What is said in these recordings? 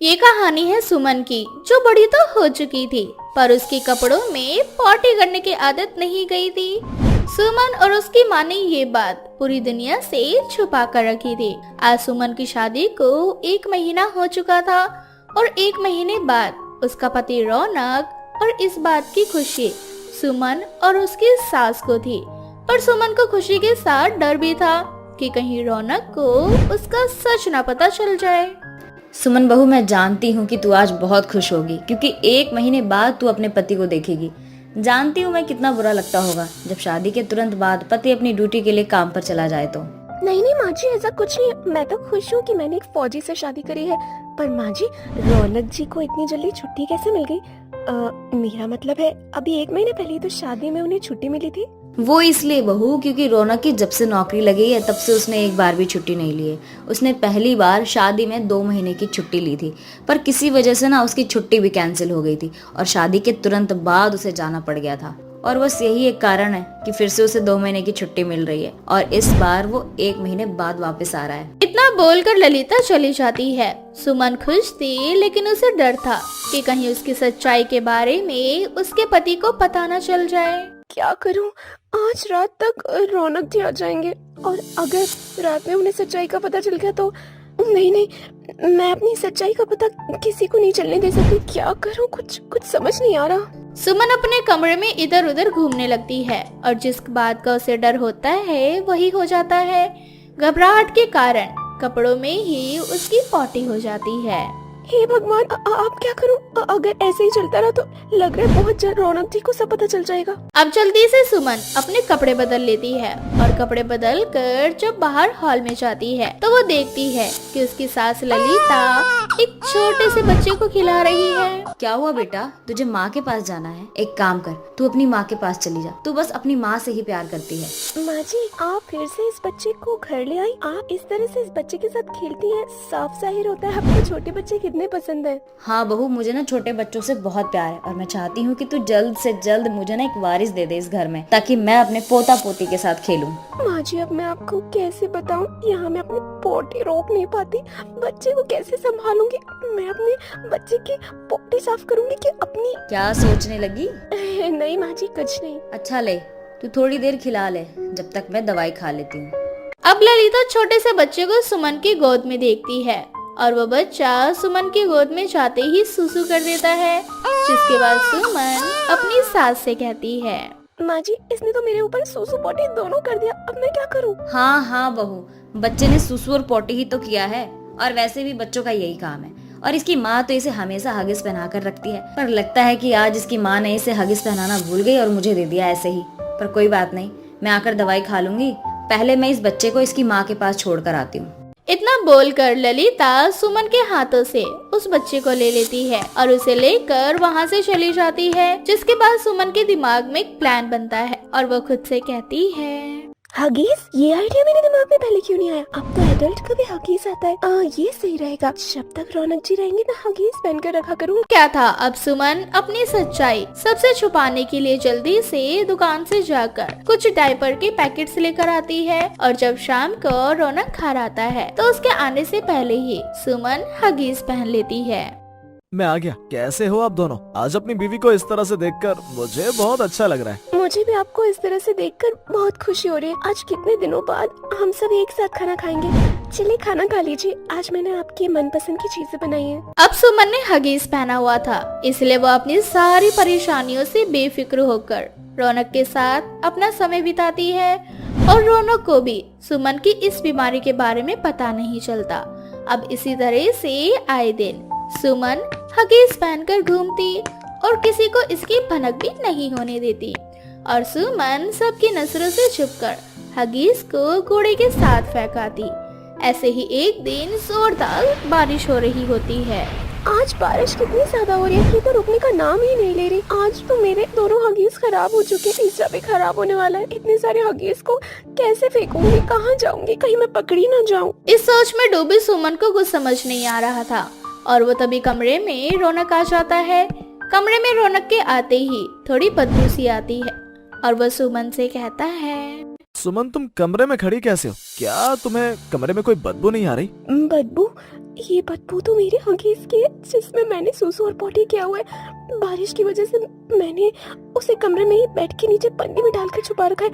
ये कहानी है सुमन की, जो बड़ी तो हो चुकी थी पर उसके कपड़ों में पॉटी करने की आदत नहीं गई थी। सुमन और उसकी माँ ने ये बात पूरी दुनिया से छुपा कर रखी थी। आज सुमन की शादी को 1 महीना हो चुका था और 1 महीने बाद उसका पति रौनक और इस बात की खुशी सुमन और उसकी सास को थी। पर सुमन को खुशी के साथ डर भी था कि कहीं रौनक को उसका सच ना पता चल जाए। सुमन बहू, मैं जानती हूँ कि तू आज बहुत खुश होगी क्योंकि 1 महीने बाद तू अपने पति को देखेगी। जानती हूँ मैं कितना बुरा लगता होगा जब शादी के तुरंत बाद पति अपनी ड्यूटी के लिए काम पर चला जाए तो। नहीं नहीं माँ जी, ऐसा कुछ नहीं है। मैं तो खुश हूँ कि मैंने एक फौजी से शादी करी है। पर माँ जी, रौनक जी को इतनी जल्दी छुट्टी कैसे मिल गई? मेरा मतलब है अभी 1 महीने पहले तो शादी में उन्हें छुट्टी मिली थी। वो इसलिए बहू क्योंकि रौनक की जब से नौकरी लगी है तब से उसने एक बार भी छुट्टी नहीं ली है। उसने पहली बार शादी में 2 महीने की छुट्टी ली थी, पर किसी वजह से ना उसकी छुट्टी भी कैंसिल हो गई थी और शादी के तुरंत बाद उसे जाना पड़ गया था। और बस यही एक कारण है कि फिर से उसे 2 महीने की छुट्टी मिल रही है और इस बार वो 1 महीने बाद वापस आ रहा है। इतना बोलकर ललिता चली जाती है। सुमन खुश थी लेकिन उसे डर था कि कहीं उसकी सच्चाई के बारे में उसके पति को पता न चल जाए। क्या करूँ? आज रात तक रौनक जी आ जाएंगे और अगर रात में उन्हें सच्चाई का पता चल गया तो नहीं, मैं अपनी सच्चाई का पता किसी को नहीं चलने दे सकती। क्या करूँ? कुछ समझ नहीं आ रहा। सुमन अपने कमरे में इधर उधर घूमने लगती है और जिस बात का उसे डर होता है वही हो जाता है। घबराहट के कारण कपड़ों में ही उसकी पॉटी हो जाती है। हे भगवान, अब क्या करूं? अगर ऐसे ही चलता रहा तो लग रहा है बहुत जल्द रौनक जी को सब पता चल जाएगा। अब जल्दी से सुमन अपने कपड़े बदल लेती है और कपड़े बदल कर जब बाहर हॉल में जाती है तो वो देखती है कि उसकी सास ललिता एक छोटे से बच्चे को खिला रही है। क्या हुआ बेटा, तुझे माँ के पास जाना है? एक काम कर, तू अपनी माँ के पास चली जा। तू बस अपनी माँ से ही प्यार करती है। माँ जी, आप फिर से इस बच्चे को घर ले आई। आप इस तरह से इस बच्चे के साथ खेलती हैं, साफ जाहिर होता है आपको छोटे बच्चे कितने पसंद है। हाँ बहू, मुझे ना छोटे बच्चों से बहुत प्यार है और मैं चाहती हूँ कि तू जल्द से जल्द मुझे ना एक वारिस दे दे इस घर में, ताकि मैं अपने पोता पोती के साथ खेलूं। माँ जी, अब मैं आपको कैसे बताऊँ? यहाँ मैं अपनी पोटी रोक नहीं पाती। बच्चे को कैसे संभालूंगी? मैं अपने बच्चे की पोटी साफ करूंगी कि अपनी? क्या सोचने लगी? नहीं माँ जी, कुछ नहीं। अच्छा ले, तू थोड़ी देर खिला ले जब तक मैं दवाई खा लेती हूँ। अब ललिता छोटे से बच्चे को सुमन की गोद में देखती है और वो बच्चा सुमन की गोद में जाते ही सुसु कर देता है, जिसके बाद सुमन अपनी सास से कहती है, माँ जी, इसने तो मेरे ऊपर सूसू पोटी दोनों कर दिया। अब मैं क्या करूँ? हाँ बहू, बच्चे ने सुसु और पोटी ही तो किया है और वैसे भी बच्चों का यही काम है। और इसकी माँ तो इसे हमेशा हगिस पहना कर रखती है, पर लगता है कि आज इसकी माँ ने इसे हगिस पहनाना भूल गई और मुझे दे दिया ऐसे ही। पर कोई बात नहीं, मैं आकर दवाई खा लूंगी। पहले मैं इस बच्चे को इसकी माँ के पास छोड़ कर आती हूँ। इतना बोलकर ललिता सुमन के हाथों से उस बच्चे को ले लेती है और उसे लेकर वहाँ से चली जाती है, जिसके बाद सुमन के दिमाग में एक प्लान बनता है और वो खुद से कहती है, हगीज? ये आइडिया मेरे दिमाग में पहले क्यों नहीं आया? अब तो एडल्ट का भी हगीज आता है। ये सही रहेगा। जब तक रौनक जी रहेंगे ना हगीज पहन कर रखा करूँ। क्या था, अब सुमन अपनी सच्चाई सबसे छुपाने के लिए जल्दी से दुकान से जाकर कुछ डायपर के पैकेट्स लेकर आती है और जब शाम को रौनक घर आता है तो उसके आने से पहले ही सुमन हगीज पहन लेती है। मैं आ गया। कैसे हो आप दोनों? आज अपनी बीवी को इस तरह से देखकर मुझे बहुत अच्छा लग रहा है। मुझे भी आपको इस तरह से देखकर बहुत खुशी हो रही है। आज कितने दिनों बाद हम सब एक साथ खाना खाएंगे। चलिए खाना खा लीजिए। आज मैंने आपकी मनपसंद की चीजें बनाई हैं। अब सुमन ने हगीज पहना हुआ था, इसलिए वो अपनी सारी परेशानियों से बेफिक्र होकर रौनक के साथ अपना समय बिताती है और रौनक को भी सुमन की इस बीमारी के बारे में पता नहीं चलता। अब इसी तरह से आए दिन सुमन हगीज पहनकर घूमती और किसी को इसकी भनक भी नहीं होने देती और सुमन सबकी नजरों से छुपकर हगीज को कूड़े के साथ फेंकाती। ऐसे ही एक दिन जोरदार बारिश हो रही होती है। आज बारिश कितनी ज्यादा हो रही है कि तो रुकने का नाम ही नहीं ले रही। आज तो मेरे दोनों हगीज खराब हो चुके हैं, तीसरा भी खराब होने वाला है। इतने सारे हगीज को कैसे फेंकूंगी? कहाँ जाऊंगी? कहीं मैं पकड़ी ना जाऊं। इस सोच में डूबी सुमन को कुछ समझ नहीं आ रहा था और वो तभी कमरे में रौनक आ जाता है। कमरे में रौनक के आते ही थोड़ी बदबू सी आती है और वो सुमन से कहता है, सुमन तुम कमरे में खड़ी कैसे हो? क्या तुम्हें कमरे में कोई बदबू नहीं आ रही? बदबू? ये बदबू तो मेरे हगीज की है जिसमें मैंने सूसू और पॉटी किया हुआ है। बारिश की वजह से मैंने उसे कमरे में ही बेड के नीचे पन्नी में डालकर छुपा रखा है।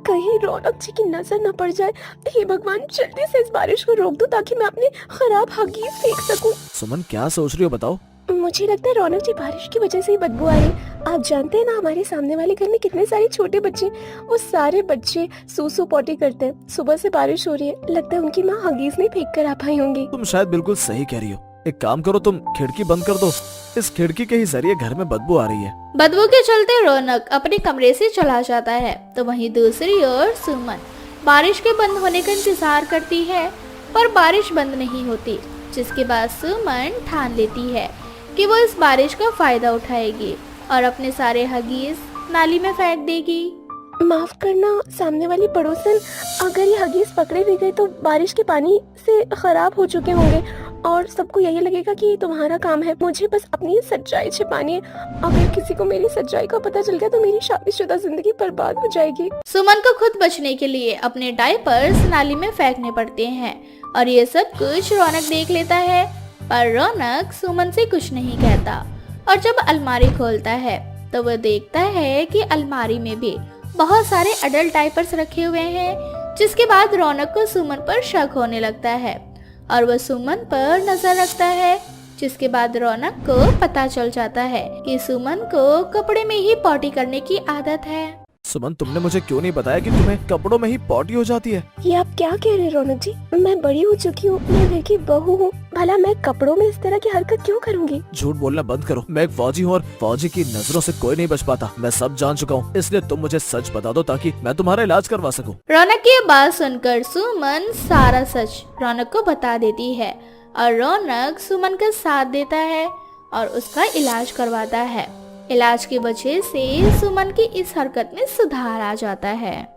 कहीं रौनक जी की नजर न पड़ जाए। हे भगवान, जल्दी से इस बारिश को रोक दो ताकि मैं अपने खराब हगीज फेंक सकूं। सुमन क्या सोच रही हो बताओ? मुझे लगता है रौनक जी बारिश की वजह से ही बदबू आ रही। आप जानते हैं ना हमारे सामने वाले घर में कितने सारे छोटे बच्चे, वो सारे बच्चे सूसू पॉटी करते हैं। सुबह से बारिश हो रही है, लगता है उनकी माँ हगीज नहीं फेंक कर आ पाई होंगी। तुम शायद बिल्कुल सही कह रही हो। एक काम करो, तुम खिड़की बंद कर दो। इस खिड़की के ही जरिए घर में बदबू आ रही है। बदबू के चलते रौनक अपने कमरे से चला जाता है, तो वहीं दूसरी ओर सुमन बारिश के बंद होने का इंतजार करती है, पर बारिश बंद नहीं होती। जिसके बाद सुमन ठान लेती है कि वो इस बारिश का फायदा उठाएगी और अपने सारे हगीज नाली में फेंक देगी। माफ करना सामने वाली पड़ोसन, अगर ये हगीज पकड़े भी गए तो बारिश के पानी से खराब हो चुके होंगे और सबको यही लगेगा कि ये तुम्हारा काम है। मुझे बस अपनी सच्चाई छिपानी है। अगर किसी को मेरी सच्चाई का पता चल गया तो मेरी शादीशुदा जिंदगी बर्बाद हो जाएगी। सुमन को खुद बचने के लिए अपने डायपर्स नाली में फेंकने पड़ते हैं और ये सब कुछ रौनक देख लेता है, पर रौनक सुमन से कुछ नहीं कहता। और जब अलमारी खोलता है तो वह देखता है कि अलमारी में भी बहुत सारे अडल्ट डायपर्स रखे हुए हैं। जिसके बाद रौनक को सुमन पर शक होने लगता है और वह सुमन पर नजर रखता है। जिसके बाद रौनक को पता चल जाता है कि सुमन को कपड़े में ही पॉटी करने की आदत है। सुमन, तुमने मुझे क्यों नहीं बताया कि तुम्हें कपड़ों में ही पॉटी हो जाती है? ये आप क्या कह रहे हैं रौनक जी? मैं बड़ी हो चुकी हूँ, मैं घर की बहू हूँ। भला मैं कपड़ों में इस तरह की हरकत क्यों करूँगी? झूठ बोलना बंद करो। मैं एक फौजी हूँ और फौजी की नजरों से कोई नहीं बच पाता। मैं सब जान चुका हूँ, इसलिए तुम मुझे सच बता दो ताकि मैं तुम्हारा इलाज करवा सकूँ। रौनक की बात सुनकर सुमन सारा सच रौनक को बता देती है और रौनक सुमन का साथ देता है और उसका इलाज करवाता है। इलाज की वजह से सुमन की इस हरकत में सुधार आ जाता है।